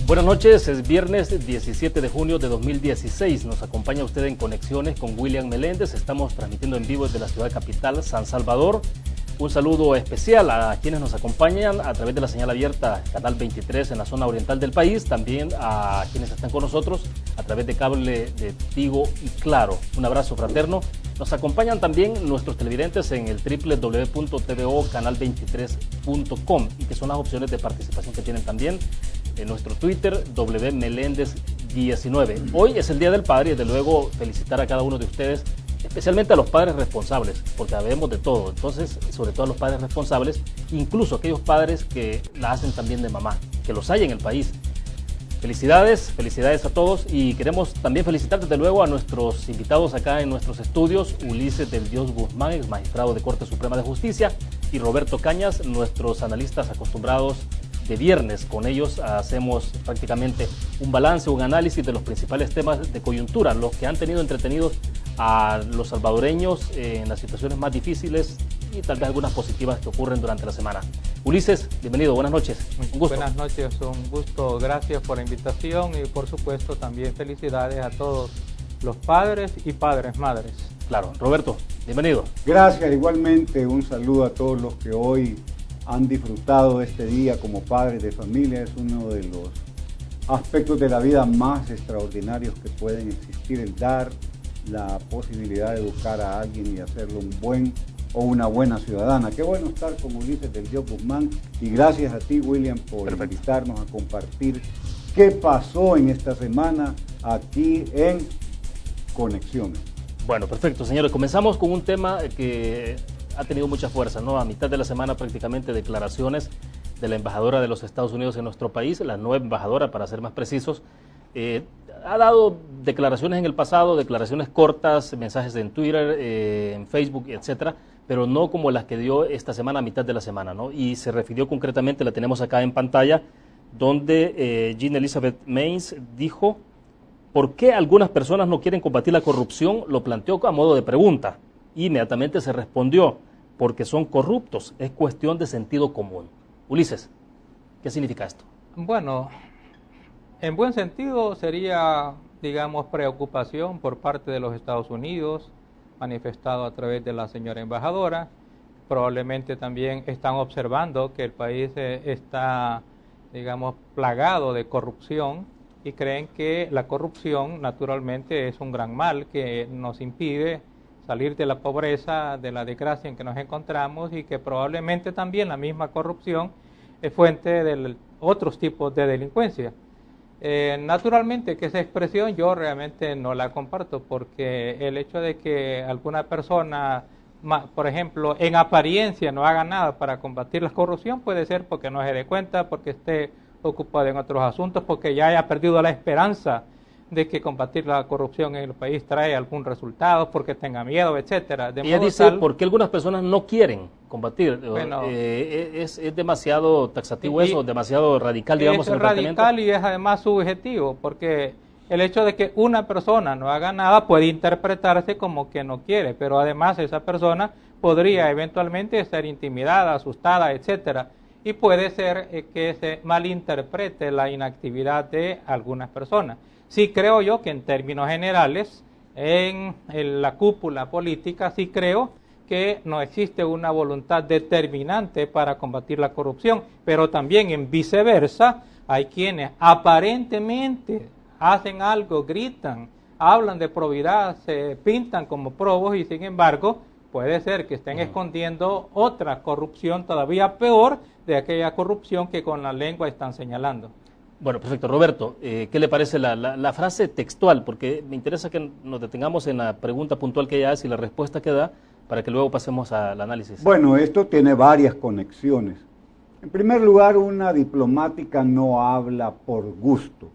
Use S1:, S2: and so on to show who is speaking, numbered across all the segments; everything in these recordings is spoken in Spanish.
S1: Buenas noches, es viernes 17 de junio de 2016. Nos acompaña usted en Conexiones con William Meléndez. Estamos transmitiendo en vivo desde la ciudad capital, San Salvador. Un saludo especial a quienes nos acompañan a través de la señal abierta Canal 23 en la zona oriental del país, también a quienes están con nosotros a través de cable de Tigo y Claro. Un abrazo fraterno. Nos acompañan también nuestros televidentes en el www.tvocanal23.com y que son las opciones de participación que tienen también en nuestro Twitter, wmeléndez19. Hoy es el Día del Padre y desde luego felicitar a cada uno de ustedes, especialmente a los padres responsables, porque sabemos de todo. Entonces, sobre todo a los padres responsables, incluso aquellos padres que la hacen también de mamá, que los hay en el país. Felicidades, felicidades a todos y queremos también felicitar desde luego a nuestros invitados acá en nuestros estudios, Ulises del Dios Guzmán, ex magistrado de Corte Suprema de Justicia, y Roberto Cañas, nuestros analistas acostumbrados de viernes. Con ellos hacemos prácticamente un balance, un análisis de los principales temas de coyuntura, los que han tenido entretenidos a los salvadoreños en las situaciones más difíciles y tal vez algunas positivas que ocurren durante la semana. Ulises, bienvenido, buenas noches.
S2: Un gusto. Buenas noches, un gusto, gracias por la invitación y por supuesto también felicidades a todos los padres y madres.
S1: Claro, Roberto, bienvenido.
S3: Gracias, igualmente un saludo a todos los que hoy han disfrutado de este día como padres de familia. Es uno de los aspectos de la vida más extraordinarios que pueden existir, el dar la posibilidad de educar a alguien y hacerlo un buen o una buena ciudadana. Qué bueno estar con Ulises del Dios Guzmán y gracias a ti, William, por invitarnos a compartir qué pasó en esta semana aquí en Conexiones.
S1: Bueno, perfecto, señores. Comenzamos con un tema que ha tenido mucha fuerza, ¿no? A mitad de la semana prácticamente declaraciones de la embajadora de los Estados Unidos en nuestro país, la nueva embajadora para ser más precisos. Ha dado declaraciones en el pasado, declaraciones cortas, mensajes en Twitter, en Facebook, etcétera, pero no como las que dio esta semana a mitad de la semana, ¿no? Y se refirió concretamente, la tenemos acá en pantalla, donde Jean Elizabeth Mains dijo: ¿por qué algunas personas no quieren combatir la corrupción? Lo planteó a modo de pregunta. Inmediatamente se respondió: porque son corruptos, es cuestión de sentido común. Ulises, ¿qué significa esto?
S2: Bueno, en buen sentido sería, digamos, preocupación por parte de los Estados Unidos, manifestado a través de la señora embajadora. Probablemente también están observando que el país está, digamos, plagado de corrupción y creen que la corrupción naturalmente es un gran mal que nos impide salir de la pobreza, de la desgracia en que nos encontramos y que probablemente también la misma corrupción es fuente de otros tipos de delincuencia. Naturalmente que esa expresión yo realmente no la comparto porque el hecho de que alguna persona, por ejemplo, en apariencia no haga nada para combatir la corrupción puede ser porque no se dé cuenta, porque esté ocupado en otros asuntos, porque ya haya perdido la esperanza de que combatir la corrupción en el país trae algún resultado, porque tenga miedo, etcétera.
S1: Ella dice, ¿por qué algunas personas no quieren combatir? Bueno, es demasiado taxativo eso, demasiado radical, digamos,
S2: en el planteamiento. Es radical y es además subjetivo, porque el hecho de que una persona no haga nada puede interpretarse como que no quiere, pero además esa persona podría eventualmente estar intimidada, asustada, etcétera, y puede ser que se malinterprete la inactividad de algunas personas. Sí creo yo que en términos generales, en la cúpula política, sí creo que no existe una voluntad determinante para combatir la corrupción, pero también en viceversa, hay quienes aparentemente hacen algo, gritan, hablan de probidad, se pintan como probos y sin embargo puede ser que estén escondiendo otra corrupción todavía peor de aquella corrupción que con la lengua están señalando.
S1: Bueno, perfecto. Roberto, ¿qué le parece la frase textual? Porque me interesa que nos detengamos en la pregunta puntual que ella hace y la respuesta que da para que luego pasemos al análisis.
S3: Bueno, esto tiene varias conexiones. En primer lugar, una diplomática no habla por gusto.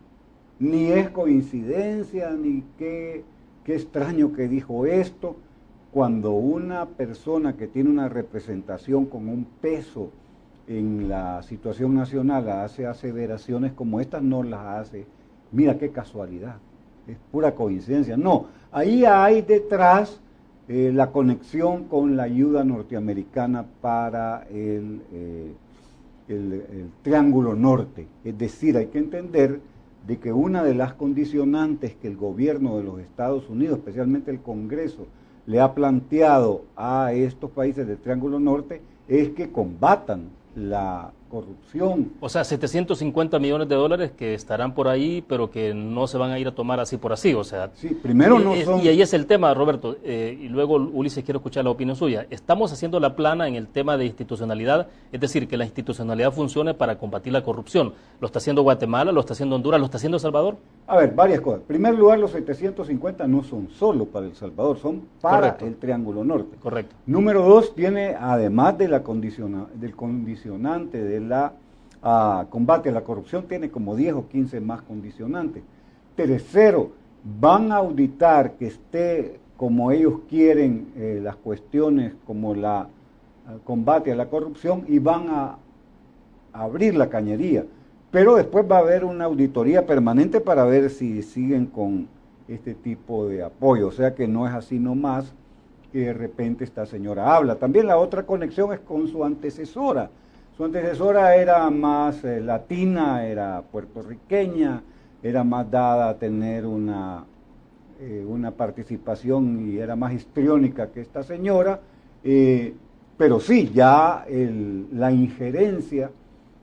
S3: Ni es coincidencia, ni qué extraño que dijo esto. Cuando una persona que tiene una representación con un peso en la situación nacional hace aseveraciones como estas, no las hace, mira qué casualidad, es pura coincidencia. No, ahí hay detrás la conexión con la ayuda norteamericana para el el Triángulo Norte. Es decir, hay que entender de que una de las condicionantes que el gobierno de los Estados Unidos, especialmente el Congreso, le ha planteado a estos países del Triángulo Norte es que combatan la corrupción.
S1: O sea, 750 millones de dólares que estarán por ahí, pero que no se van a ir a tomar así por así, o sea...
S3: Sí, primero no son...
S1: Y ahí es el tema, Roberto, y luego Ulises, quiero escuchar la opinión suya. Estamos haciendo la plana en el tema de institucionalidad, es decir, que la institucionalidad funcione para combatir la corrupción. ¿Lo está haciendo Guatemala, lo está haciendo Honduras, lo está haciendo El Salvador?
S3: A ver, varias cosas. En primer lugar, los 750 no son solo para El Salvador, son para
S1: Correcto.
S3: el Triángulo Norte.
S1: Correcto.
S3: Número dos, tiene, además de del condicionante de la combate a la corrupción, tiene como 10 o 15 más condicionantes. Tercero, van a auditar que esté como ellos quieren las cuestiones como la combate a la corrupción y van a abrir la cañería. Pero después va a haber una auditoría permanente para ver si siguen con este tipo de apoyo. O sea que no es así nomás que de repente esta señora habla. También la otra conexión es con su antecesora. Su antecesora era más latina, era puertorriqueña, era más dada a tener una participación y era más histriónica que esta señora. Pero sí, ya la injerencia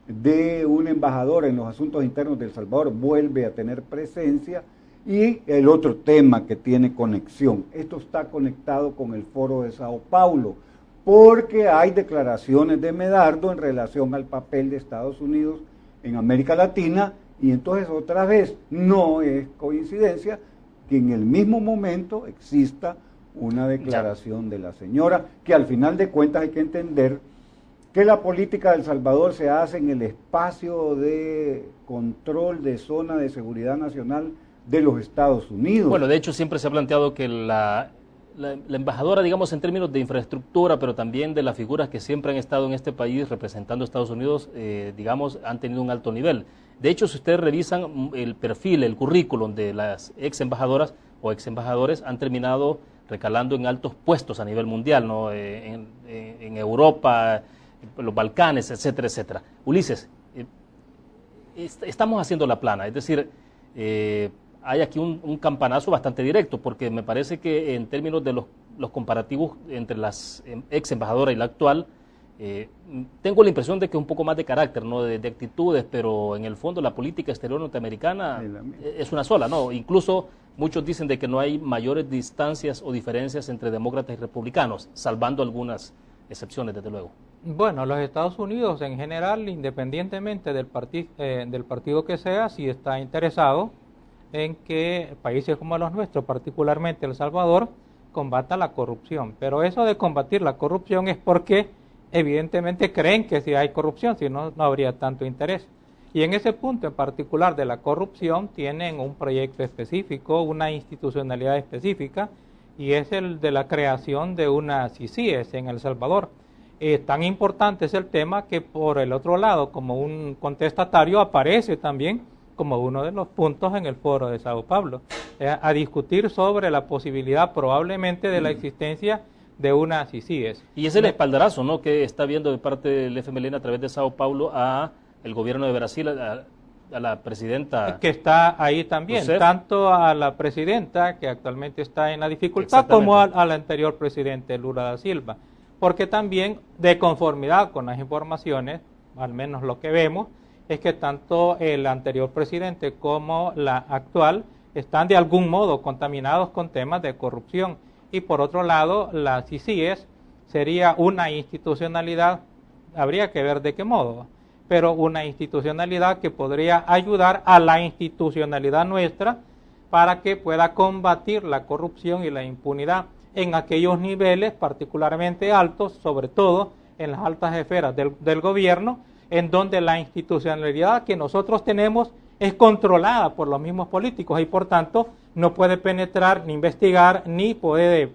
S3: de un embajador en los asuntos internos de El Salvador vuelve a tener presencia. Y el otro tema que tiene conexión, esto está conectado con el Foro de Sao Paulo, porque hay declaraciones de Medardo en relación al papel de Estados Unidos en América Latina, y entonces otra vez no es coincidencia que en el mismo momento exista una declaración de la señora, que al final de cuentas hay que entender que la política de El Salvador se hace en el espacio de control de zona de seguridad nacional de los Estados Unidos.
S1: Bueno, de hecho siempre se ha planteado que la embajadora, digamos, en términos de infraestructura, pero también de las figuras que siempre han estado en este país representando a Estados Unidos, digamos, han tenido un alto nivel. De hecho, si ustedes revisan el perfil, el currículum de las ex embajadoras o ex embajadores, han terminado recalando en altos puestos a nivel mundial, ¿no? En Europa, los Balcanes, etcétera, etcétera. Ulises, estamos haciendo la plana, es decir, hay aquí un campanazo bastante directo, porque me parece que en términos de los comparativos entre las ex embajadoras y la actual, tengo la impresión de que es un poco más de carácter, ¿no? de actitudes, pero en el fondo la política exterior norteamericana es una sola, ¿no? Incluso muchos dicen de que no hay mayores distancias o diferencias entre demócratas y republicanos, salvando algunas excepciones, desde luego.
S2: Bueno, los Estados Unidos en general, independientemente del partido que sea, sí está interesado en que países como los nuestros, particularmente El Salvador, combata la corrupción. Pero eso de combatir la corrupción es porque evidentemente creen que si hay corrupción, si no, no habría tanto interés. Y en ese punto en particular de la corrupción tienen un proyecto específico, una institucionalidad específica, y es el de la creación de una CICIES en El Salvador. Tan importante es el tema que por el otro lado, como un contestatario, aparece también como uno de los puntos en el Foro de Sao Paulo, a discutir sobre la posibilidad probablemente de la existencia de una CICIES.
S1: Y es el espaldarazo, ¿no?, que está viendo de parte del FMLN a través de Sao Paulo a el gobierno de Brasil, a la presidenta.
S2: Que está ahí también,
S1: Rousseff,
S2: tanto a la presidenta, que actualmente está en la dificultad, como al anterior presidente Lula da Silva. Porque también, de conformidad con las informaciones, al menos lo que vemos, es que tanto el anterior presidente como la actual están de algún modo contaminados con temas de corrupción. Y por otro lado, la CICIES sería una institucionalidad, habría que ver de qué modo, pero una institucionalidad que podría ayudar a la institucionalidad nuestra para que pueda combatir la corrupción y la impunidad en aquellos niveles particularmente altos, sobre todo en las altas esferas del gobierno, en donde la institucionalidad que nosotros tenemos es controlada por los mismos políticos y por tanto no puede penetrar, ni investigar, ni puede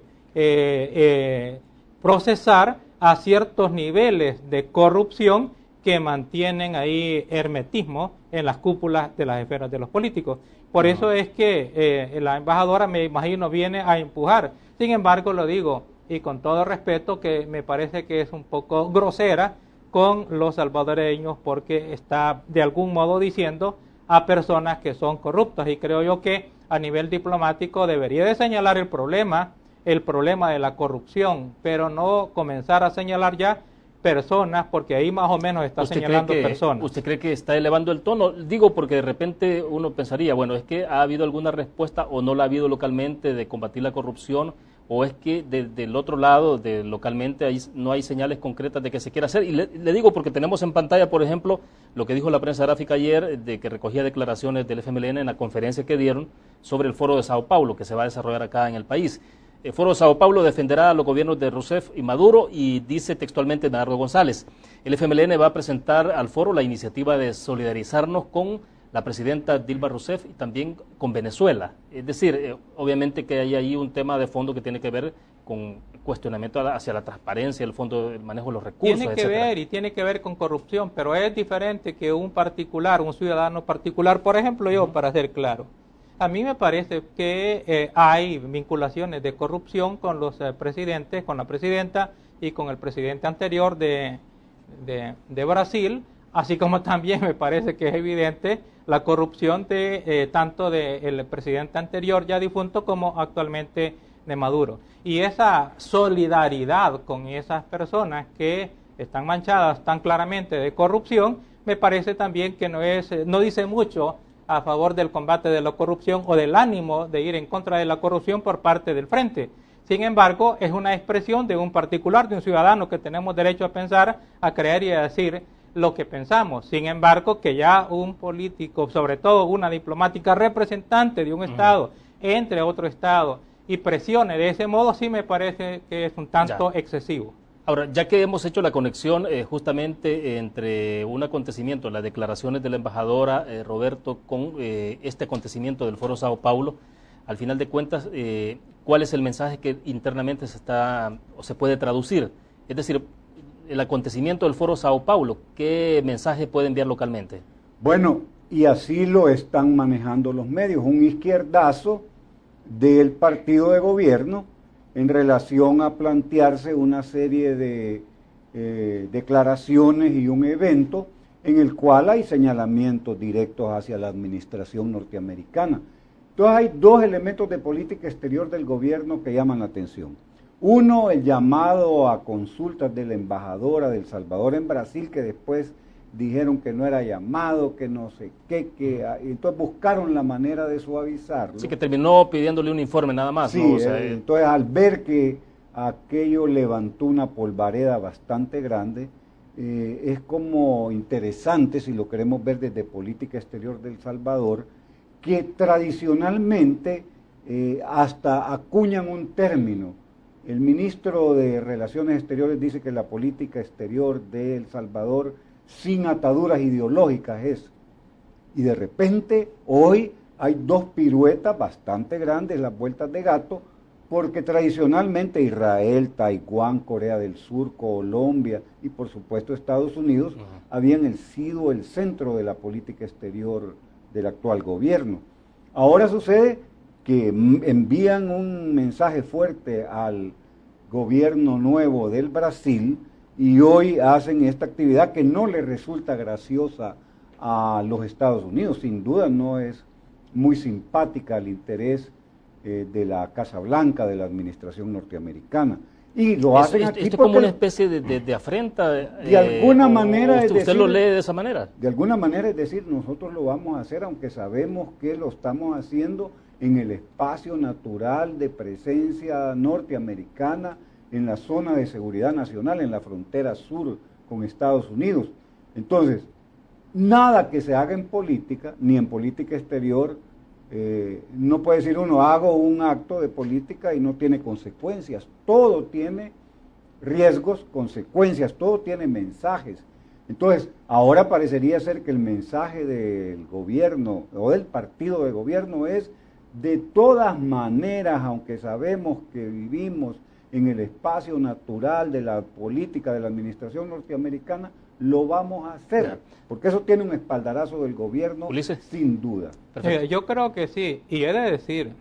S2: procesar a ciertos niveles de corrupción que mantienen ahí hermetismo en las cúpulas de las esferas de los políticos. Por eso es que la embajadora, me imagino, viene a empujar. Sin embargo, lo digo, y con todo respeto, que me parece que es un poco grosera, con los salvadoreños porque está de algún modo diciendo a personas que son corruptas, y creo yo que a nivel diplomático debería de señalar el problema de la corrupción, pero no comenzar a señalar ya personas, porque ahí más o menos está señalando personas.
S1: ¿Usted cree que está elevando el tono? Digo porque de repente uno pensaría, bueno, es que ha habido alguna respuesta o no la ha habido localmente de combatir la corrupción, o es que del otro lado, localmente, no hay señales concretas de que se quiera hacer. Y le digo porque tenemos en pantalla, por ejemplo, lo que dijo la prensa gráfica ayer, de que recogía declaraciones del FMLN en la conferencia que dieron sobre el Foro de Sao Paulo, que se va a desarrollar acá en el país. El Foro de Sao Paulo defenderá a los gobiernos de Rousseff y Maduro, y dice textualmente Nardo González: el FMLN va a presentar al foro la iniciativa de solidarizarnos con la presidenta Dilma Rousseff y también con Venezuela. Es decir, obviamente que hay ahí un tema de fondo que tiene que ver con cuestionamiento hacia la transparencia, el fondo del manejo de los recursos,
S2: tiene que ver, y tiene que ver con corrupción, pero es diferente que un particular, un ciudadano particular. Por ejemplo, yo, para ser claro, a mí me parece que hay vinculaciones de corrupción con los presidentes, con la presidenta y con el presidente anterior de Brasil, así como también me parece que es evidente la corrupción de tanto del presidente anterior ya difunto como actualmente de Maduro. Y esa solidaridad con esas personas que están manchadas tan claramente de corrupción, me parece también que no dice mucho a favor del combate de la corrupción o del ánimo de ir en contra de la corrupción por parte del frente. Sin embargo, es una expresión de un particular, de un ciudadano, que tenemos derecho a pensar, a creer y a decir lo que pensamos. Sin embargo, que ya un político, sobre todo una diplomática representante de un Estado, entre a otro Estado y presione de ese modo, sí me parece que es un tanto excesivo.
S1: Ahora, ya que hemos hecho la conexión justamente entre un acontecimiento, las declaraciones de la embajadora Roberto, con este acontecimiento del Foro Sao Paulo, al final de cuentas, ¿cuál es el mensaje que internamente se puede traducir? Es decir, el acontecimiento del Foro Sao Paulo, ¿qué mensaje puede enviar localmente?
S3: Bueno, y así lo están manejando los medios, un izquierdazo del partido de gobierno en relación a plantearse una serie de declaraciones y un evento en el cual hay señalamientos directos hacia la administración norteamericana. Entonces hay dos elementos de política exterior del gobierno que llaman la atención. Uno, el llamado a consultas de la embajadora de El Salvador en Brasil, que después dijeron que no era llamado, que no sé qué, entonces buscaron la manera de suavizarlo.
S1: Sí, que terminó pidiéndole un informe nada más.
S3: Sí,
S1: ¿no? O sea,
S3: entonces al ver que aquello levantó una polvareda bastante grande, es como interesante, si lo queremos ver desde política exterior de El Salvador, que tradicionalmente hasta acuñan un término. El ministro de Relaciones Exteriores dice que la política exterior de El Salvador sin ataduras ideológicas es. Y de repente hoy hay dos piruetas bastante grandes, las vueltas de gato, porque tradicionalmente Israel, Taiwán, Corea del Sur, Colombia y por supuesto Estados Unidos habían sido el centro de la política exterior del actual gobierno. Ahora sucede que envían un mensaje fuerte al gobierno nuevo del Brasil y hoy hacen esta actividad que no le resulta graciosa a los Estados Unidos. Sin duda no es muy simpática al interés de la Casa Blanca, de la administración norteamericana. Y lo hacen aquí
S1: esto es como una especie de afrenta.
S3: De alguna manera
S1: ¿Usted lo lee de esa manera?
S3: De alguna manera es decir, nosotros lo vamos a hacer, aunque sabemos que lo estamos haciendo en el espacio natural de presencia norteamericana, en la zona de seguridad nacional, en la frontera sur con Estados Unidos. Entonces, nada que se haga en política, ni en política exterior, no puede decir uno, hago un acto de política y no tiene consecuencias. Todo tiene riesgos, consecuencias, todo tiene mensajes. Entonces, ahora parecería ser que el mensaje del gobierno o del partido de gobierno es, de todas maneras, aunque sabemos que vivimos en el espacio natural de la política de la administración norteamericana, lo vamos a hacer, porque eso tiene un espaldarazo del gobierno,
S1: Ulises,
S3: sin duda.
S2: Yo creo que sí, y he de decir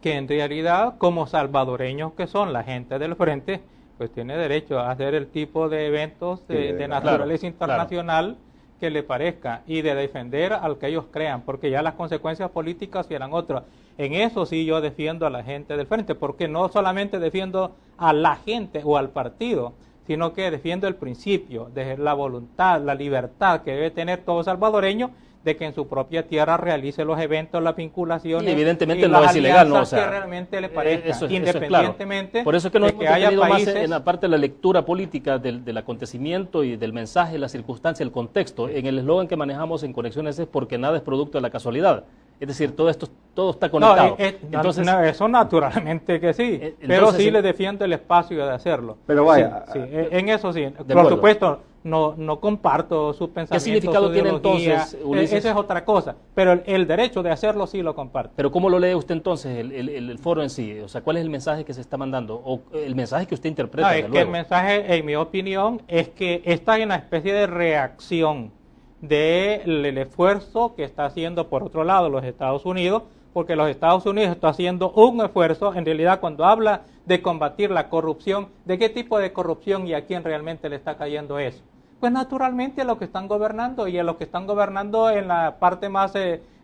S2: que en realidad, como salvadoreños que son la gente del frente, pues tiene derecho a hacer el tipo de eventos de naturaleza internacional que le parezca y de defender al que ellos crean, porque ya las consecuencias políticas serán otras. En eso sí yo defiendo a la gente del frente, porque no solamente defiendo a la gente o al partido, sino que defiendo el principio de la voluntad, la libertad que debe tener todo salvadoreño de que en su propia tierra realice los eventos, las vinculaciones.
S1: Y evidentemente no es ilegal, ¿no? O sea,
S2: que realmente le parezca,
S1: eso
S2: independientemente.
S1: Claro. Por eso es que nos hemos detenido más
S2: países...
S1: en la parte de la lectura política del acontecimiento y del mensaje, la circunstancia, el contexto. En el eslogan que manejamos en Conexiones es porque nada es producto de la casualidad. Es decir, todo está conectado.
S2: Entonces, eso naturalmente que sí, pero sí le defiendo el espacio de hacerlo.
S3: Pero vaya,
S2: sí, en eso sí. Por supuesto, no comparto su pensamiento.
S1: ¿Qué significado tiene entonces, Ulises?
S2: Esa es otra cosa, pero el derecho de hacerlo sí lo comparto.
S1: Pero ¿cómo lo lee usted entonces el foro en sí? O sea, ¿cuál es el mensaje que se está mandando? O el mensaje que usted interpreta.
S2: Es que el mensaje, en mi opinión, es que está en una especie de reacción del esfuerzo que está haciendo por otro lado los Estados Unidos, porque los Estados Unidos está haciendo un esfuerzo, en realidad cuando habla de combatir la corrupción, ¿de qué tipo de corrupción y a quién realmente le está cayendo eso? Pues naturalmente a los que están gobernando y a los que están gobernando en la parte más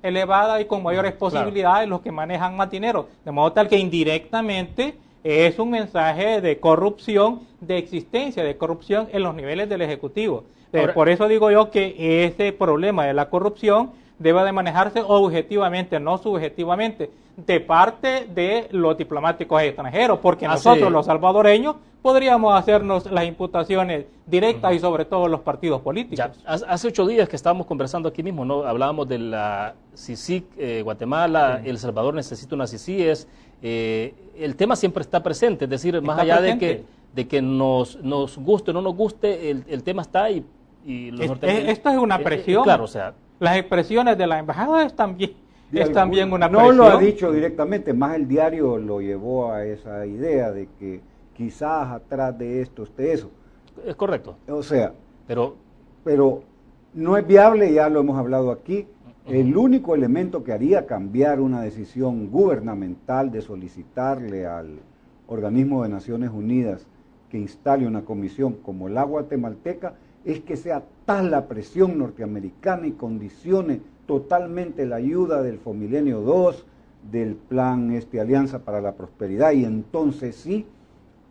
S2: elevada y con mayores posibilidades, los que manejan más dinero, de modo tal que indirectamente es un mensaje de corrupción, de existencia de corrupción en los niveles del Ejecutivo. Ahora, por eso digo yo que ese problema de la corrupción debe de manejarse objetivamente, no subjetivamente, de parte de los diplomáticos extranjeros, porque nosotros los salvadoreños podríamos hacernos las imputaciones directas y sobre todo los partidos políticos.
S1: Ya, hace 8 días que estábamos conversando aquí mismo, ¿no? Hablábamos de la CICIG, Guatemala, El Salvador necesita una CICIES, el tema siempre está presente, es decir, más allá de que nos guste o no nos guste, el tema está ahí. Y
S2: esto es una presión.
S1: Claro, o sea,
S2: las expresiones de la embajada es también una presión.
S3: No lo ha dicho directamente, más el diario lo llevó a esa idea de que quizás atrás de esto esté eso.
S1: Es correcto.
S3: O sea,
S1: pero
S3: no es viable, ya lo hemos hablado aquí. El único elemento que haría cambiar una decisión gubernamental de solicitarle al organismo de Naciones Unidas que instale una comisión como la guatemalteca es que sea tal la presión norteamericana y condicione totalmente la ayuda del Fomilenio 2, del plan Alianza para la Prosperidad, y entonces sí,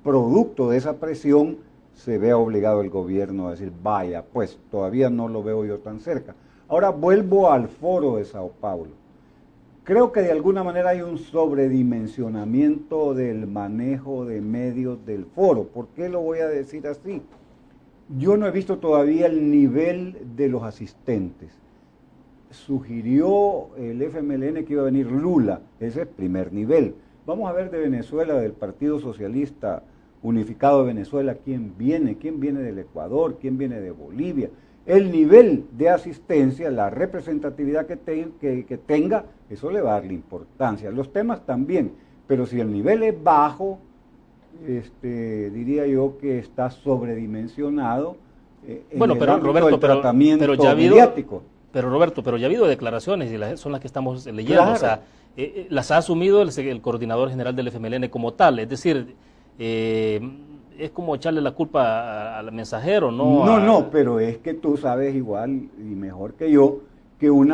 S3: producto de esa presión, se vea obligado el gobierno a decir, vaya, pues todavía no lo veo yo tan cerca. Ahora vuelvo al foro de Sao Paulo. Creo que de alguna manera hay un sobredimensionamiento del manejo de medios del foro. ¿Por qué lo voy a decir así? Yo no he visto todavía el nivel de los asistentes. Sugirió el FMLN que iba a venir Lula, ese es primer nivel. Vamos a ver de Venezuela, del Partido Socialista Unificado de Venezuela, quién viene del Ecuador, quién viene de Bolivia. El nivel de asistencia, la representatividad que tenga, eso le va a darle importancia. Los temas también, pero si el nivel es bajo, diría yo que está sobredimensionado
S1: bueno, pero Roberto,
S3: tratamiento mediático.
S1: Pero Roberto, pero ya ha habido declaraciones y son las que estamos leyendo, claro. O sea, las ha asumido el coordinador general del FMLN como tal, es decir, es como echarle la culpa al mensajero, ¿no?
S3: No, pero es que tú sabes igual y mejor que yo que un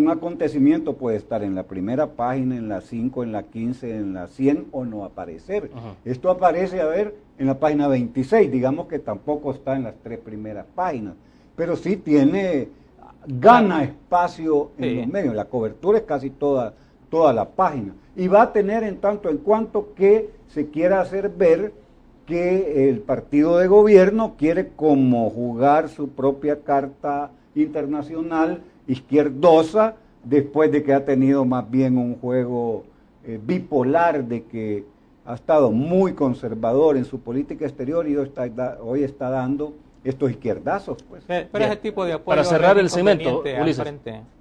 S3: acontecimiento puede estar en la primera página, en la 5, en la 15, en la 100 o no aparecer. Esto aparece, a ver, en la página 26, digamos que tampoco está en las 3 primeras páginas, pero sí gana espacio en los medios, la cobertura es casi toda la página, y va a tener en tanto en cuanto que se quiera hacer ver que el partido de gobierno quiere como jugar su propia carta internacional izquierdosa, después de que ha tenido más bien un juego bipolar, de que ha estado muy conservador en su política exterior y hoy está dando estos izquierdazos. Pues.
S2: Pero ese tipo de apoyo
S1: para cerrar el cemento, Ulises,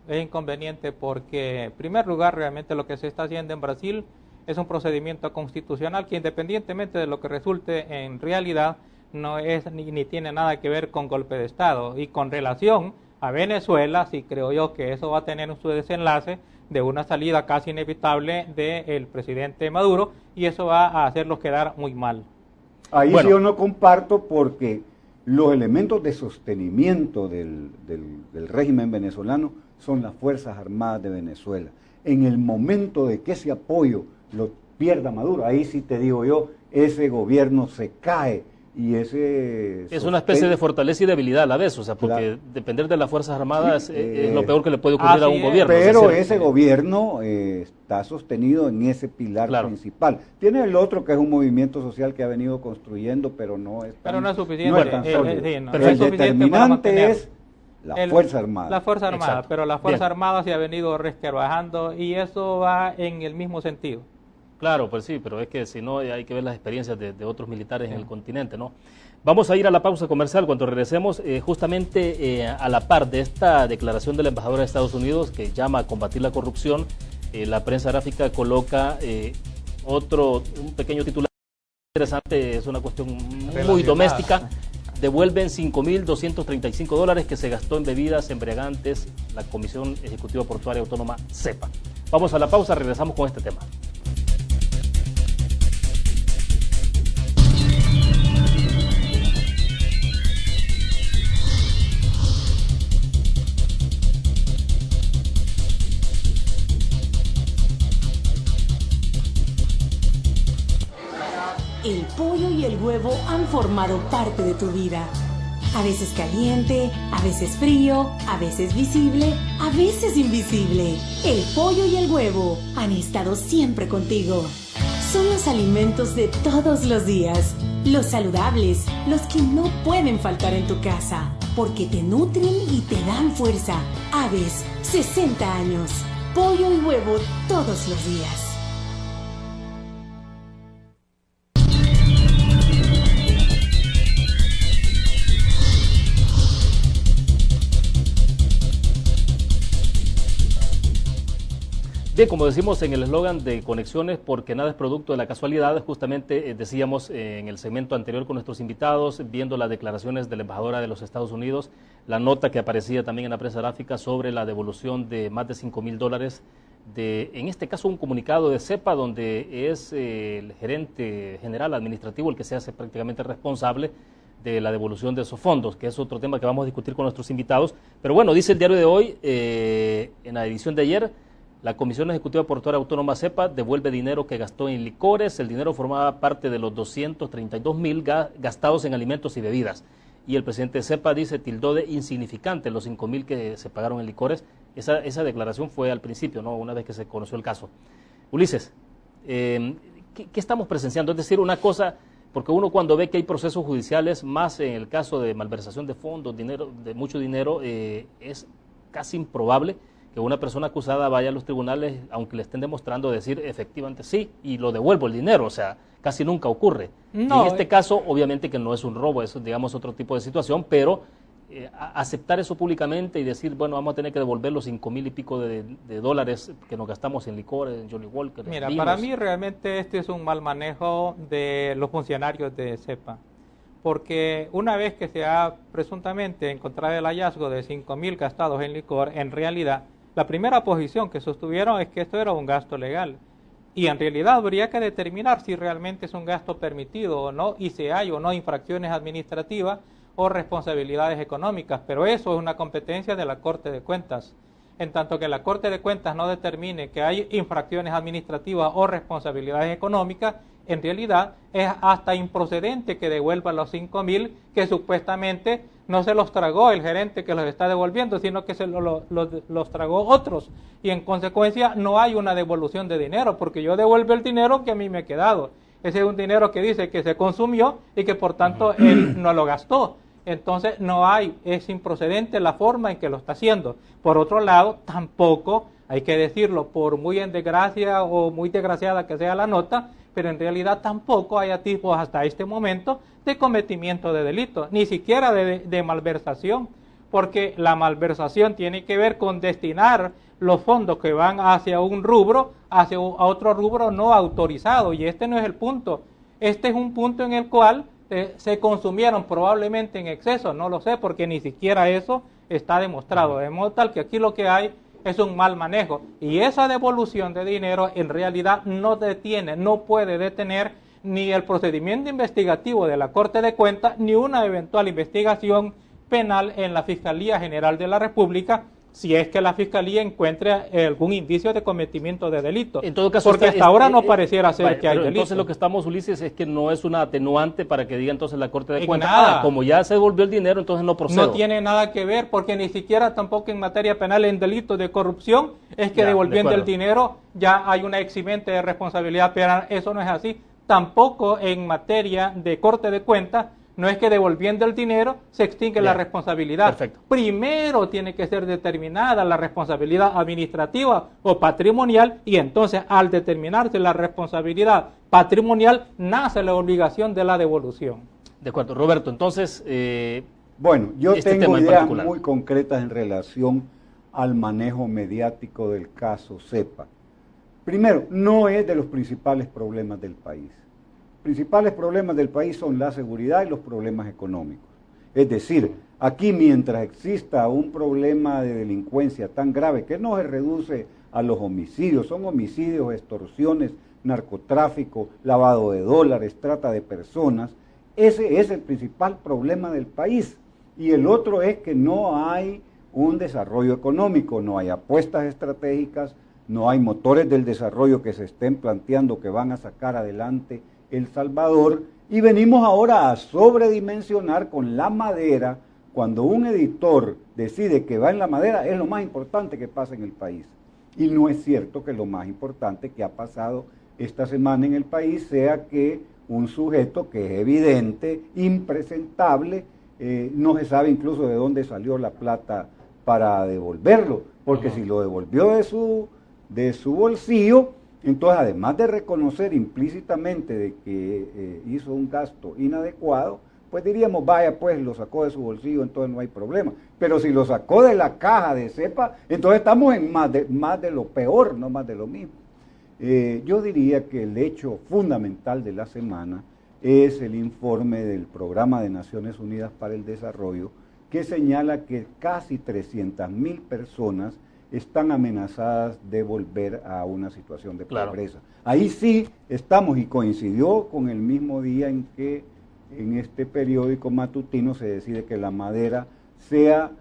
S2: es inconveniente porque, en primer lugar, realmente lo que se está haciendo en Brasil es un procedimiento constitucional que, independientemente de lo que resulte en realidad, no es ni tiene nada que ver con golpe de Estado. Y con relación a Venezuela, sí creo yo que eso va a tener su desenlace de una salida casi inevitable del presidente Maduro, y eso va a hacerlos quedar muy mal.
S3: Ahí
S1: Bueno,
S3: sí yo no comparto porque los elementos de sostenimiento del régimen venezolano son las Fuerzas Armadas de Venezuela. En el momento de que ese apoyo lo pierda Maduro, ahí sí te digo yo, ese gobierno se cae y ese...
S1: es una especie de fortaleza y debilidad a la vez, o sea, porque
S3: Claro.
S1: depender de las Fuerzas Armadas
S3: Sí,
S1: es lo peor que le puede ocurrir a
S2: así
S1: un
S2: es.
S1: gobierno.
S3: Pero
S1: o sea,
S3: ese gobierno está sostenido en ese pilar
S1: Claro.
S3: principal. Tiene el otro que es un movimiento social que ha venido construyendo, pero no es tan,
S2: Pero no es suficiente.
S3: no es tan sólido.
S2: Sí, no,
S1: no
S3: el
S1: es
S2: suficiente para
S3: determinante
S2: mantener.
S3: es la Fuerza Armada.
S2: La Fuerza Armada,
S1: Exacto.
S2: pero la Fuerza
S1: Bien.
S2: Armada se ha venido resquebrajando y eso va en el mismo sentido.
S1: Claro, pues sí, pero es que si no hay que ver las experiencias de otros militares
S2: Sí.
S1: en el continente, ¿no? Vamos a ir a la pausa comercial. Cuando regresemos, justamente a la par de esta declaración de la embajadora de Estados Unidos que llama a combatir la corrupción, la prensa gráfica coloca un pequeño titular interesante, es una cuestión muy
S2: Relacionada.
S1: doméstica. Devuelven $5.235 que se gastó en bebidas embriagantes la Comisión Ejecutiva Portuaria Autónoma CEPA. Vamos a la pausa, regresamos con este tema.
S4: El pollo y el huevo han formado parte de tu vida. A veces caliente, a veces frío, a veces visible, a veces invisible. El pollo y el huevo han estado siempre contigo. Son los alimentos de todos los días, los saludables, los que no pueden faltar en tu casa, porque te nutren y te dan fuerza. Aves, 60 años. Pollo y huevo todos los días.
S1: Bien, como decimos en el eslogan de Conexiones, porque nada es producto de la casualidad, justamente decíamos en el segmento anterior con nuestros invitados, viendo las declaraciones de la embajadora de los Estados Unidos, la nota que aparecía también en la prensa gráfica sobre la devolución de más de $5.000 en este caso un comunicado de CEPA, donde es el gerente general administrativo el que se hace prácticamente responsable de la devolución de esos fondos, que es otro tema que vamos a discutir con nuestros invitados. Pero bueno, dice el diario de hoy, en la edición de ayer, la Comisión Ejecutiva Portuaria Autónoma CEPA devuelve dinero que gastó en licores. El dinero formaba parte de los 232,000 gastados en alimentos y bebidas. Y el presidente de CEPA tildó de insignificante los 5,000 que se pagaron en licores. Esa declaración fue al principio, ¿no? Una vez que se conoció el caso. Ulises, ¿qué estamos presenciando? Es decir, una cosa, porque uno cuando ve que hay procesos judiciales, más en el caso de malversación de fondos, de mucho dinero, es casi improbable que una persona acusada vaya a los tribunales, aunque le estén demostrando decir efectivamente sí, y lo devuelvo el dinero, o sea, casi nunca ocurre.
S2: No,
S1: y en este caso, obviamente que no es un robo, es, digamos, otro tipo de situación, pero aceptar eso públicamente y decir, bueno, vamos a tener que devolver los 5,000 y pico de dólares que nos gastamos en licores, en Johnny Walker.
S2: Mira,
S1: vinos.
S2: para mí realmente este es un mal manejo de los funcionarios de CEPA, porque una vez que se ha presuntamente encontrado el hallazgo de 5,000 gastados en licor, en realidad la primera posición que sostuvieron es que esto era un gasto legal. Y en realidad habría que determinar si realmente es un gasto permitido o no, y si hay o no infracciones administrativas o responsabilidades económicas. Pero eso es una competencia de la Corte de Cuentas. En tanto que la Corte de Cuentas no determine que hay infracciones administrativas o responsabilidades económicas, en realidad es hasta improcedente que devuelva los 5,000 que supuestamente no se los tragó el gerente que los está devolviendo, sino que se los tragó otros. Y en consecuencia no hay una devolución de dinero, porque yo devuelvo el dinero que a mí me ha quedado. Ese es un dinero que dice que se consumió y que por tanto él no lo gastó. Entonces no hay, es improcedente la forma en que lo está haciendo. Por otro lado, tampoco, hay que decirlo, por muy en desgracia o muy desgraciada que sea la nota, pero en realidad tampoco hay atisbos hasta este momento de cometimiento de delito, ni siquiera de malversación, porque la malversación tiene que ver con destinar los fondos que van hacia un rubro, a otro rubro no autorizado, y este no es el punto. Este es un punto en el cual se consumieron probablemente en exceso, no lo sé, porque ni siquiera eso está demostrado, de modo tal que aquí lo que hay es un mal manejo, y esa devolución de dinero en realidad no puede detener ni el procedimiento investigativo de la Corte de Cuentas, ni una eventual investigación penal en la Fiscalía General de la República, si es que la Fiscalía encuentre algún indicio de cometimiento de delito.
S1: En todo caso,
S2: porque hasta ahora no pareciera ser que hay delito.
S1: Entonces lo que estamos, Ulises, es que no es una atenuante para que diga entonces la Corte de Cuentas, como ya se devolvió el dinero, entonces no procede.
S2: No tiene nada que ver, porque ni siquiera tampoco en materia penal en delito de corrupción es que devolviendo el dinero ya hay una eximente de responsabilidad penal. Eso no es así. Tampoco en materia de Corte de Cuentas no es que devolviendo el dinero se extingue la responsabilidad.
S1: Perfecto.
S2: Primero tiene que ser determinada la responsabilidad administrativa o patrimonial, y entonces al determinarse la responsabilidad patrimonial nace la obligación de la devolución.
S1: De acuerdo. Roberto, entonces...
S3: bueno, yo tengo ideas muy concretas en relación al manejo mediático del caso CEPA. Primero, no es de los principales problemas del país. Principales problemas del país son la seguridad y los problemas económicos. Es decir, aquí mientras exista un problema de delincuencia tan grave que no se reduce a los homicidios, son homicidios, extorsiones, narcotráfico, lavado de dólares, trata de personas, ese es el principal problema del país. Y el otro es que no hay un desarrollo económico, no hay apuestas estratégicas, no hay motores del desarrollo que se estén planteando que van a sacar adelante El Salvador, y venimos ahora a sobredimensionar con la madera. Cuando un editor decide que va en la madera, es lo más importante que pasa en el país. Y no es cierto que lo más importante que ha pasado esta semana en el país sea que un sujeto que es evidente, impresentable, no se sabe incluso de dónde salió la plata para devolverlo, porque si lo devolvió de su bolsillo, entonces, además de reconocer implícitamente de que hizo un gasto inadecuado, pues diríamos, vaya, pues lo sacó de su bolsillo, entonces no hay problema. Pero si lo sacó de la caja de CEPA, entonces estamos en más de lo peor, no más de lo mismo. Yo diría que el hecho fundamental de la semana es el informe del Programa de Naciones Unidas para el Desarrollo, que señala que casi 300.000 personas están amenazadas de volver a una situación de pobreza. Ahí sí estamos, y coincidió con el mismo día en que en este periódico matutino se decide que la madera sea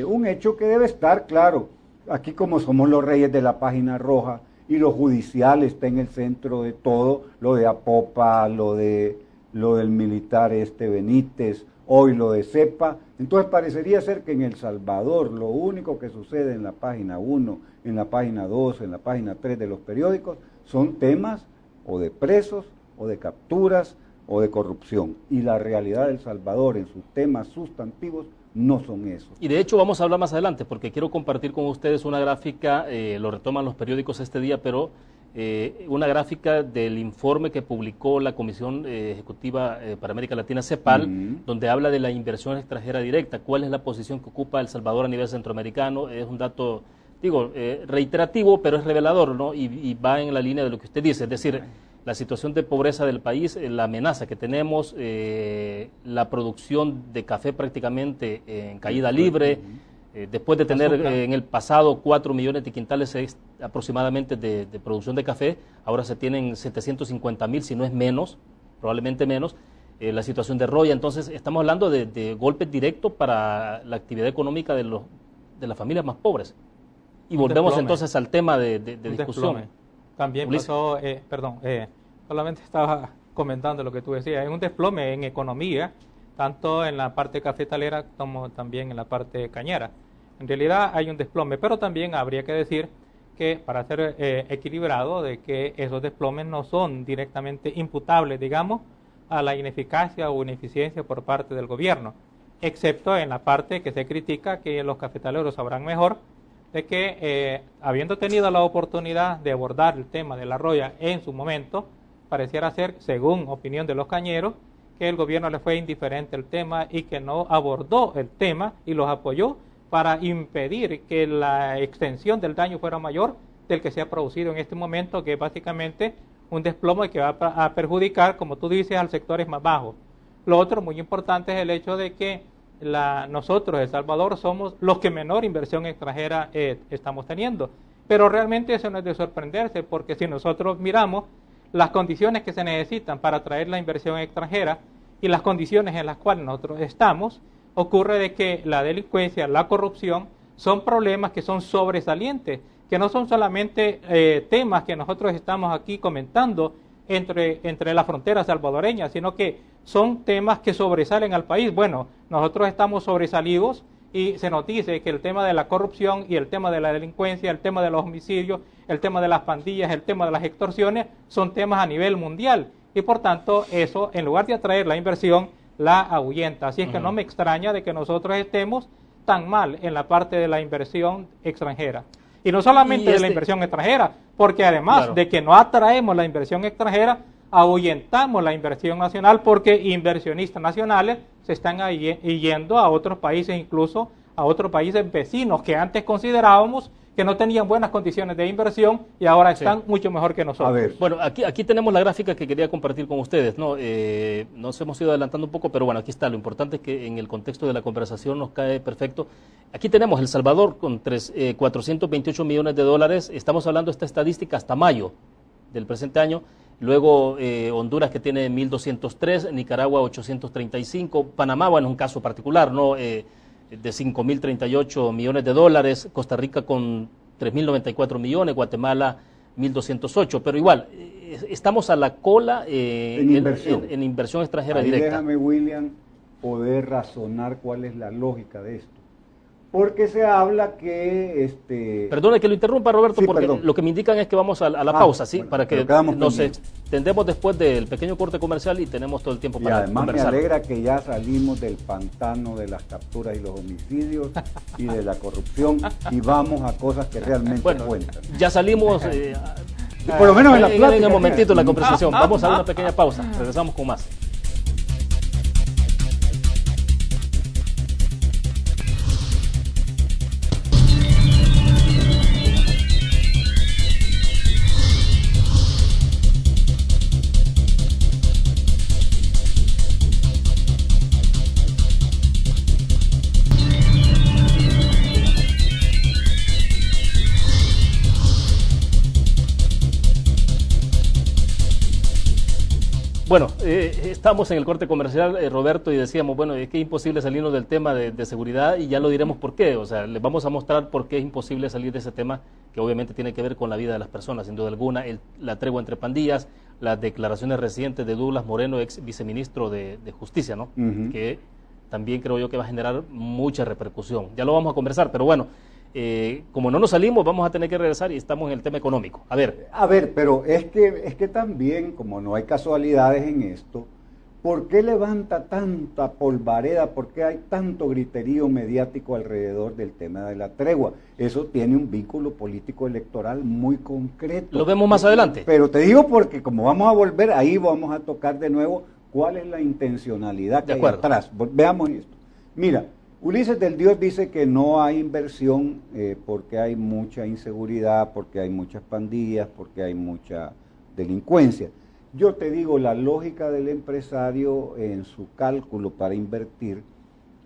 S3: un hecho que debe estar claro. Aquí, como somos los reyes de la página roja y lo judicial está en el centro de todo, lo de Apopa, lo del militar Benítez, hoy lo de CEPA, entonces parecería ser que en El Salvador lo único que sucede en la página 1, en la página 2, en la página 3 de los periódicos son temas o de presos, o de capturas, o de corrupción. Y la realidad de El Salvador en sus temas sustantivos no son esos.
S1: Y de hecho vamos a hablar más adelante, porque quiero compartir con ustedes una gráfica, lo retoman los periódicos este día, pero una gráfica del informe que publicó la Comisión Ejecutiva para América Latina, CEPAL, donde habla de la inversión extranjera directa, cuál es la posición que ocupa El Salvador a nivel centroamericano. Es un dato, digo, reiterativo, pero es revelador, ¿no? Y va en la línea de lo que usted dice, es decir, la situación de pobreza del país, la amenaza que tenemos, la producción de café prácticamente en caída libre. Después de tener en el pasado 4 millones de quintales aproximadamente de producción de café, ahora se tienen 750.000, si no es menos, probablemente menos, la situación de Roya. Entonces estamos hablando de golpes directos para la actividad económica de las familias más pobres. Y volvemos entonces al tema de discusión.
S2: También pasó, solamente estaba comentando lo que tú decías, es un desplome en economía, tanto en la parte cafetalera como también en la parte cañera. En realidad hay un desplome, pero también habría que decir que para ser equilibrado, de que esos desplomes no son directamente imputables, digamos, a la ineficacia o ineficiencia por parte del gobierno, excepto en la parte que se critica, que los cafetaleros sabrán mejor, de que habiendo tenido la oportunidad de abordar el tema de la Roya en su momento, pareciera ser, según opinión de los cañeros, que el gobierno le fue indiferente el tema y que no abordó el tema y los apoyó para impedir que la extensión del daño fuera mayor del que se ha producido en este momento, que es básicamente un desplome que va a perjudicar, como tú dices, al sectores más bajos. Lo otro muy importante es el hecho de que nosotros, El Salvador, somos los que menor inversión extranjera estamos teniendo. Pero realmente eso no es de sorprenderse, porque si nosotros miramos las condiciones que se necesitan para atraer la inversión extranjera y las condiciones en las cuales nosotros estamos, ocurre de que la delincuencia, la corrupción, son problemas que son sobresalientes, que no son solamente temas que nosotros estamos aquí comentando entre la frontera salvadoreña, sino que son temas que sobresalen al país. Bueno, nosotros estamos sobresalidos y se nos dice que el tema de la corrupción y el tema de la delincuencia, el tema de los homicidios, el tema de las pandillas, el tema de las extorsiones, son temas a nivel mundial. Y por tanto, eso, en lugar de atraer la inversión, la ahuyenta. Así es que no me extraña de que nosotros estemos tan mal en la parte de la inversión extranjera. Y no solamente de la inversión extranjera, porque además de que no atraemos la inversión extranjera, ahuyentamos la inversión nacional, porque inversionistas nacionales se están yendo a otros países, incluso a otros países vecinos que antes considerábamos que no tenían buenas condiciones de inversión y ahora están mucho mejor que nosotros.
S3: A ver.
S1: Bueno, aquí tenemos la gráfica que quería compartir con ustedes, ¿no? Nos hemos ido adelantando un poco, pero bueno, aquí está. Lo importante es que en el contexto de la conversación nos cae perfecto. Aquí tenemos El Salvador con 428 millones de dólares. Estamos hablando de esta estadística hasta mayo del presente año. Luego Honduras, que tiene 1.203, Nicaragua 835, Panamá, bueno, es un caso particular, ¿no? De 5.038 millones de dólares, Costa Rica con 3.094 millones, Guatemala 1.208, pero igual, estamos a la cola en inversión extranjera
S3: Ahí
S1: directa.
S3: Déjame, William, poder razonar cuál es la lógica de esto. Porque se habla que...
S1: Perdone que lo interrumpa, Roberto,
S3: Sí,
S1: porque
S3: perdón.
S1: lo que me indican es que vamos a la pausa, ¿sí?
S3: Bueno,
S1: para que nos extendemos después del pequeño corte comercial y tenemos todo el tiempo para
S3: además
S1: conversar.
S3: me alegra que ya salimos del pantano de las capturas y los homicidios y de la corrupción y vamos a cosas que realmente cuentan.
S1: Ya salimos...
S3: por lo menos en la plática.
S1: En el momentito de la conversación. Vamos a una pequeña pausa. Regresamos con más. Bueno, estamos en el corte comercial, Roberto, y decíamos, bueno, es que es imposible salirnos del tema de seguridad y ya lo diremos por qué. O sea, les vamos a mostrar por qué es imposible salir de ese tema que obviamente tiene que ver con la vida de las personas, sin duda alguna, la tregua entre pandillas, las declaraciones recientes de Douglas Moreno, ex viceministro de Justicia, ¿no? Que también creo yo que va a generar mucha repercusión. Ya lo vamos a conversar, pero bueno. Como no nos salimos, vamos a tener que regresar y estamos en el tema económico. A ver,
S3: pero es que también, como no hay casualidades en esto, ¿por qué levanta tanta polvareda? ¿Por qué hay tanto griterío mediático alrededor del tema de la tregua? Eso tiene un vínculo político electoral muy concreto.
S1: Lo vemos más adelante.
S3: Pero te digo porque como vamos a volver, ahí vamos a tocar de nuevo cuál es la intencionalidad que hay atrás. Veamos esto. Mira, Ulises del Dios dice que no hay inversión porque hay mucha inseguridad, porque hay muchas pandillas, porque hay mucha delincuencia. Yo te digo, la lógica del empresario en su cálculo para invertir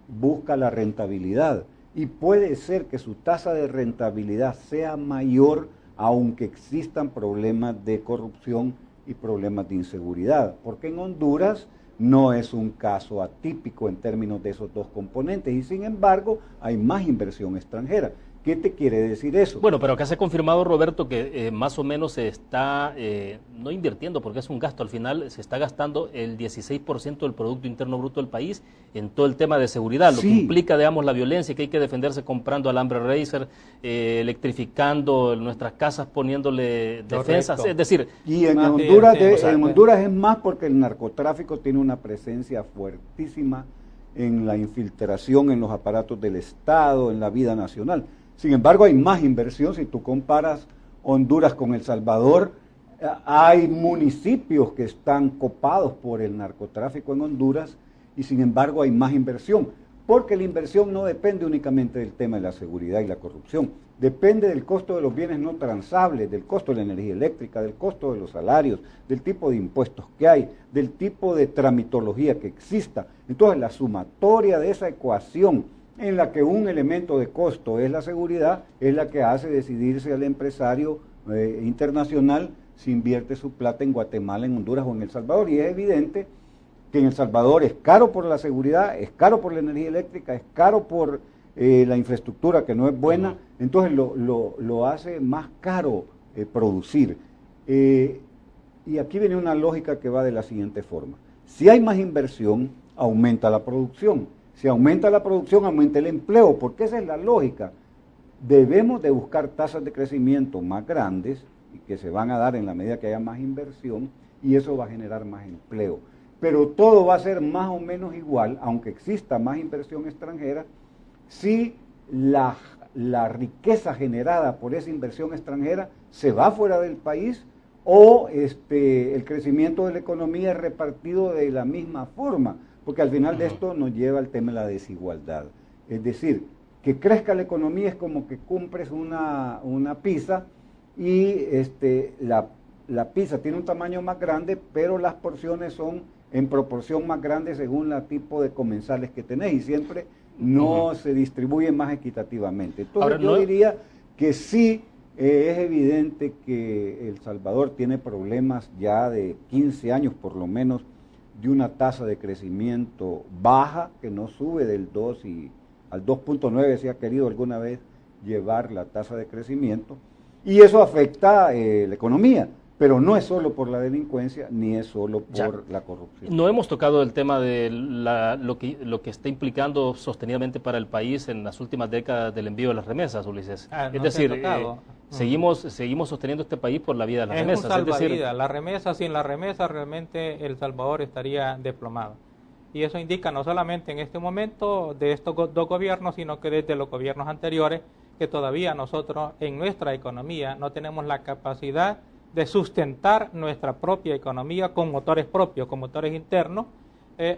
S3: busca la rentabilidad y puede ser que su tasa de rentabilidad sea mayor aunque existan problemas de corrupción y problemas de inseguridad, porque en Honduras no es un caso atípico en términos de esos dos componentes y sin embargo hay más inversión extranjera. ¿Qué te quiere decir eso?
S1: Bueno, pero acá se ha confirmado, Roberto, que más o menos se está, no invirtiendo porque es un gasto, al final se está gastando el 16% del Producto Interno Bruto del país en todo el tema de seguridad, lo que implica, digamos, la violencia, que hay que defenderse comprando alambre racer, electrificando nuestras casas, poniéndole defensas, es decir...
S3: Y en Honduras es más porque el narcotráfico tiene una presencia fuertísima en la infiltración en los aparatos del Estado, en la vida nacional. Sin embargo, hay más inversión. Si tú comparas Honduras con El Salvador, hay municipios que están copados por el narcotráfico en Honduras y sin embargo hay más inversión, porque la inversión no depende únicamente del tema de la seguridad y la corrupción, depende del costo de los bienes no transables, del costo de la energía eléctrica, del costo de los salarios, del tipo de impuestos que hay, del tipo de tramitología que exista. Entonces, la sumatoria de esa ecuación en la que un elemento de costo es la seguridad, es la que hace decidirse al empresario internacional si invierte su plata en Guatemala, en Honduras o en El Salvador. Y es evidente que en El Salvador es caro por la seguridad, es caro por la energía eléctrica, es caro por la infraestructura que no es buena, entonces lo hace más caro producir. Y aquí viene una lógica que va de la siguiente forma. Si hay más inversión, aumenta la producción. Si aumenta la producción, aumenta el empleo, porque esa es la lógica. Debemos de buscar tasas de crecimiento más grandes y que se van a dar en la medida que haya más inversión, y eso va a generar más empleo. Pero todo va a ser más o menos igual, aunque exista más inversión extranjera, si la riqueza generada por esa inversión extranjera se va fuera del país, o el crecimiento de la economía es repartido de la misma forma, porque al final de esto nos lleva al tema de la desigualdad. Es decir, que crezca la economía es como que cumples una pizza y la pizza tiene un tamaño más grande, pero las porciones son en proporción más grande según el tipo de comensales que tenés, y siempre no se distribuye más equitativamente. Entonces ahora, yo diría que sí, es evidente que El Salvador tiene problemas ya de 15 años por lo menos, de una tasa de crecimiento baja, que no sube del 2 y al 2.9 se ha querido alguna vez llevar la tasa de crecimiento, y eso afecta la economía. Pero no es solo por la delincuencia, ni es solo por la corrupción.
S1: No hemos tocado el tema de lo que está implicando sostenidamente para el país en las últimas décadas del envío de las remesas, Ulises. Es decir, seguimos sosteniendo este país por la vía de las remesas.
S2: Un salvavidas. La remesa, sin la remesa, realmente El Salvador estaría desplomado. Y eso indica no solamente en este momento de estos dos gobiernos, sino que desde los gobiernos anteriores, que todavía nosotros en nuestra economía no tenemos la capacidad de sustentar nuestra propia economía con motores propios, con motores internos,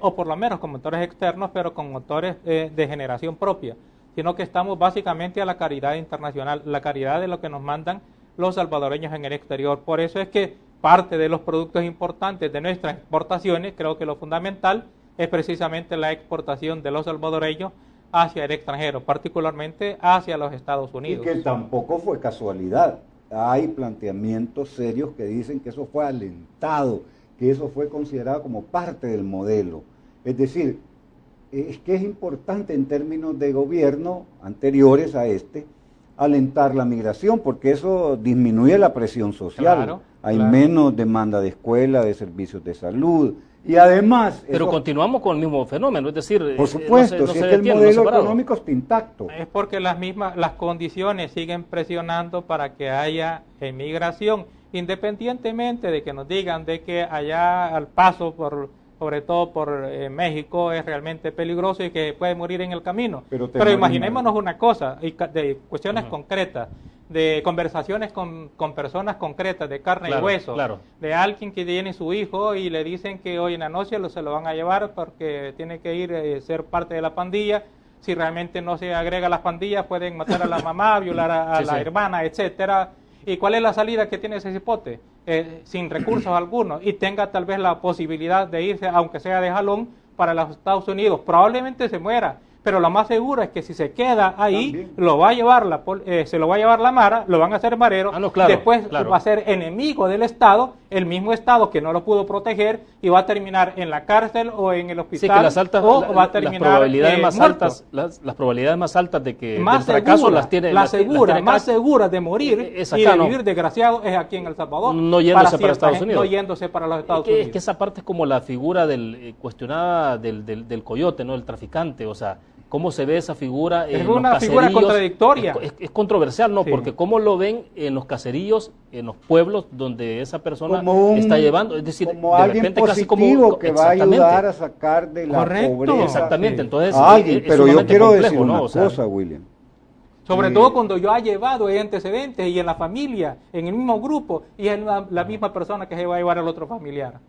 S2: o por lo menos con motores externos, pero con motores de generación propia, sino que estamos básicamente a la caridad internacional, la caridad de lo que nos mandan los salvadoreños en el exterior. Por eso es que parte de los productos importantes de nuestras exportaciones, creo que lo fundamental es precisamente la exportación de los salvadoreños hacia el extranjero, particularmente hacia los Estados Unidos.
S3: Y que tampoco fue casualidad. Hay planteamientos serios que dicen que eso fue alentado, que eso fue considerado como parte del modelo. Es decir, es que es importante en términos de gobierno anteriores a alentar la migración, porque eso disminuye la presión social.
S2: Claro,
S3: hay menos demanda de escuela, de servicios de salud, y además...
S1: Pero continuamos con el mismo fenómeno, es decir...
S3: Por supuesto, si es que el modelo económico está intacto.
S2: Es porque las condiciones siguen presionando para que haya emigración, independientemente de que nos digan de que allá al paso, sobre todo por México, es realmente peligroso y que puede morir en el camino. Pero imaginémonos una cosa, de cuestiones concretas, de conversaciones con personas concretas, de carne y hueso, de alguien que tiene su hijo y le dicen que hoy en la noche se lo van a llevar porque tiene que ir ser parte de la pandilla. Si realmente no se agrega a las pandillas, pueden matar a la mamá, violar a la hermana, etcétera. ¿Y cuál es la salida que tiene ese cipote? Sin recursos algunos, y tenga tal vez la posibilidad de irse, aunque sea de jalón, para los Estados Unidos. Probablemente se muera, pero lo más seguro es que si se queda ahí, lo va a llevar se lo va a llevar la Mara, lo van a hacer marero, después va a ser enemigo del Estado, el mismo Estado que no lo pudo proteger, y va a terminar en la cárcel o en el hospital,
S1: o va a terminar las probabilidades más altas de que
S2: más
S1: del fracaso
S2: segura,
S1: las tiene
S2: más segura de morir y de vivir desgraciado es aquí en El Salvador,
S1: no yéndose para Estados Unidos,
S2: no yéndose para los Estados Unidos.
S1: Es que esa parte es como la figura cuestionada del coyote, ¿no? El traficante, o sea, cómo se ve esa figura
S2: en los caseríos. Es una figura contradictoria.
S1: Es controversial, ¿no? Sí. Porque cómo lo ven en los caseríos, en los pueblos donde esa persona está llevando. Es decir,
S3: como de alguien repente positivo casi que va a ayudar a sacar de la pobreza.
S1: Exactamente. Sí. Entonces,
S3: pero yo quiero decir una cosa, William.
S2: Sobre todo cuando yo ha llevado antecedentes y en la familia, en el mismo grupo, y es la misma persona que se va a llevar al otro familiar.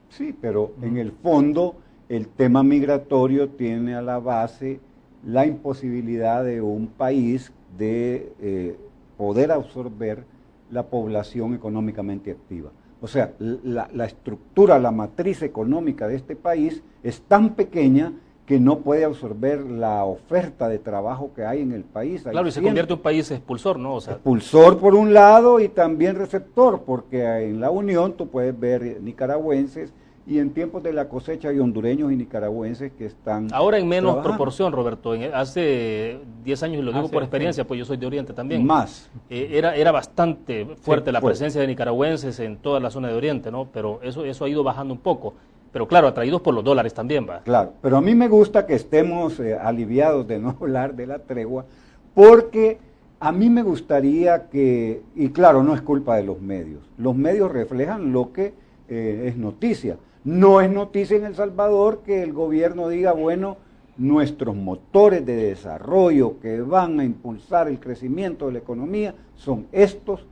S3: Sí, pero en el fondo el tema migratorio tiene a la base la imposibilidad de un país de poder absorber la población económicamente activa. O sea, la estructura, la matriz económica de este país es tan pequeña que no puede absorber la oferta de trabajo que hay en el país.
S1: Claro, y se convierte en un país expulsor, ¿no? O sea,
S3: expulsor por un lado y también receptor, porque en la Unión tú puedes ver nicaragüenses y en tiempos de la cosecha hay hondureños y nicaragüenses que están
S1: ahora en menos
S3: trabajando.
S1: proporción, Roberto. Hace 10 años, y lo digo por experiencia, pues yo soy de Oriente también.
S3: Más.
S1: Era bastante fuerte la
S3: fuerte.
S1: presencia de nicaragüenses en toda la zona de Oriente, ¿no? Pero eso ha ido bajando un poco. Pero claro, atraídos por los dólares también, va.
S3: Claro, pero a mí me gusta que estemos aliviados de no hablar de la tregua, porque a mí me gustaría que, y claro, no es culpa de los medios reflejan lo que es noticia. No es noticia en El Salvador que el gobierno diga, bueno, nuestros motores de desarrollo que van a impulsar el crecimiento de la economía son estos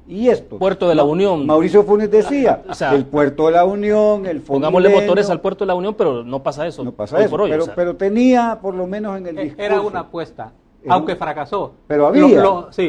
S3: y estos.
S1: Puerto de la Unión.
S3: Mauricio Funes decía,
S1: O sea,
S3: el Puerto de la Unión, el
S1: pongámosle
S3: Fomilenio,
S1: motores al Puerto de la Unión, pero no pasa eso.
S3: no pasa
S1: hoy
S3: eso,
S1: por hoy,
S3: pero,
S1: o sea.
S3: pero tenía por lo menos en el discurso.
S2: Era una apuesta, aunque fracasó.
S3: Pero había.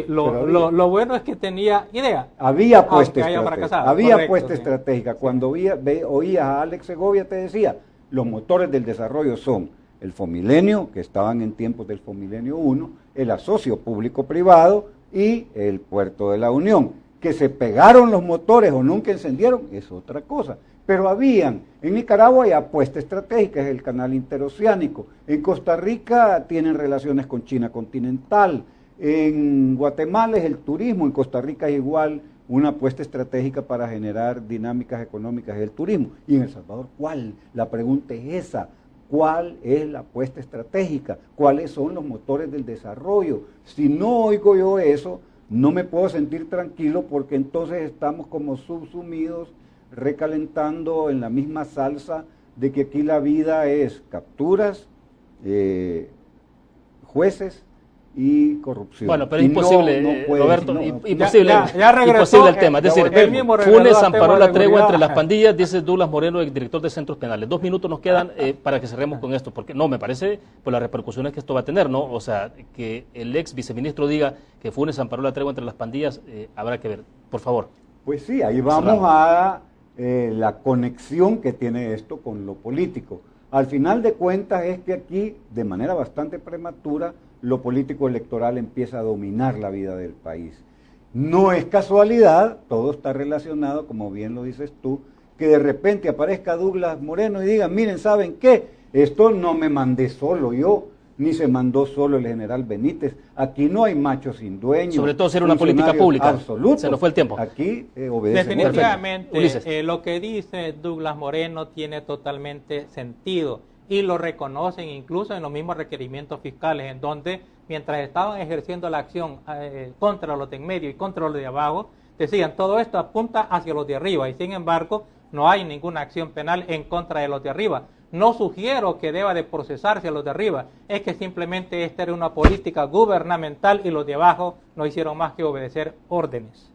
S2: Lo bueno es que tenía idea.
S3: Había apuesta
S2: aunque haya
S3: estratégica.
S2: fracasado.
S3: Había
S2: Correcto,
S3: apuesta
S2: sí.
S3: estratégica. Cuando oías a Alex Segovia te decía, los motores del desarrollo son el Fomilenio, que estaban en tiempos del Fomilenio 1, el asocio público-privado y el Puerto de la Unión. Que se pegaron los motores o nunca encendieron es otra cosa. Pero en Nicaragua hay apuesta estratégica, es el canal interoceánico. En Costa Rica tienen relaciones con China continental. En Guatemala es el turismo. En Costa Rica es igual una apuesta estratégica para generar dinámicas económicas, es el turismo. Y en El Salvador, ¿cuál? La pregunta es esa. ¿Cuál es la apuesta estratégica? ¿Cuáles son los motores del desarrollo? Si no oigo yo eso, no me puedo sentir tranquilo porque entonces estamos como subsumidos, recalentando en la misma salsa de que aquí la vida es capturas, jueces y corrupción.
S1: Bueno, pero es imposible, Roberto, imposible,
S2: ya regresó,
S1: imposible el tema. Es decir,
S2: él mismo regresó
S1: Funes
S2: al
S1: amparó
S2: tema
S1: la
S2: de
S1: tregua entre
S2: seguridad.
S1: las pandillas, dice Douglas Moreno, el director de centros penales. 2 minutos nos quedan para que cerremos con esto, porque no, me parece por las repercusiones que esto va a tener, ¿no? O sea, que el ex viceministro diga que Funes amparó la tregua entre las pandillas, habrá que ver, por favor.
S3: Pues sí, ahí vamos a la conexión que tiene esto con lo político. Al final de cuentas es que aquí, de manera bastante prematura, lo político electoral empieza a dominar la vida del país. No es casualidad, todo está relacionado, como bien lo dices tú, que de repente aparezca Douglas Moreno y diga, miren, ¿saben qué? Esto no me mandé solo yo, ni se mandó solo el general Benítez. Aquí no hay machos sin dueño.
S1: Sobre todo ser una política pública.
S3: Absoluto.
S1: Se nos fue el tiempo.
S3: Aquí obedece.
S2: Definitivamente, lo que dice Douglas Moreno tiene totalmente sentido y lo reconocen incluso en los mismos requerimientos fiscales, en donde mientras estaban ejerciendo la acción contra los de en medio y contra los de abajo, decían todo esto apunta hacia los de arriba y sin embargo no hay ninguna acción penal en contra de los de arriba. No sugiero que deba de procesarse a los de arriba, es que simplemente esta era una política gubernamental y los de abajo no hicieron más que obedecer órdenes.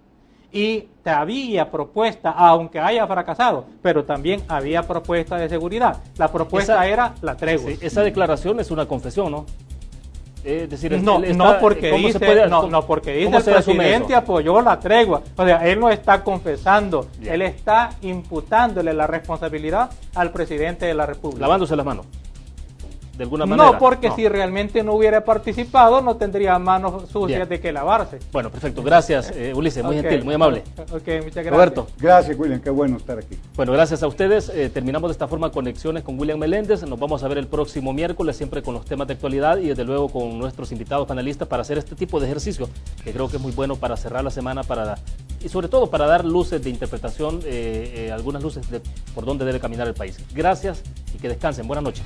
S2: Y había propuesta, aunque haya fracasado, pero también había propuesta de seguridad. La propuesta era la tregua.
S1: Sí, esa declaración es una confesión, ¿no? Es decir,
S2: no porque dice el presidente apoyó la tregua. O sea, él no está confesando, él está imputándole la responsabilidad al presidente de la República.
S1: Lavándose las manos, de alguna manera.
S2: No, porque si realmente no hubiera participado, no tendría manos sucias de que lavarse.
S1: Bueno, perfecto. Gracias, Ulises. Muy gentil, muy amable.
S2: Ok, muchas gracias.
S1: Roberto.
S3: Gracias, William. Qué bueno estar aquí.
S1: Bueno, gracias a ustedes. Terminamos de esta forma conexiones con William Meléndez. Nos vamos a ver el próximo miércoles, siempre con los temas de actualidad y desde luego con nuestros invitados panelistas para hacer este tipo de ejercicio, que creo que es muy bueno para cerrar la semana y sobre todo para dar luces de interpretación, algunas luces de por dónde debe caminar el país. Gracias y que descansen. Buenas noches.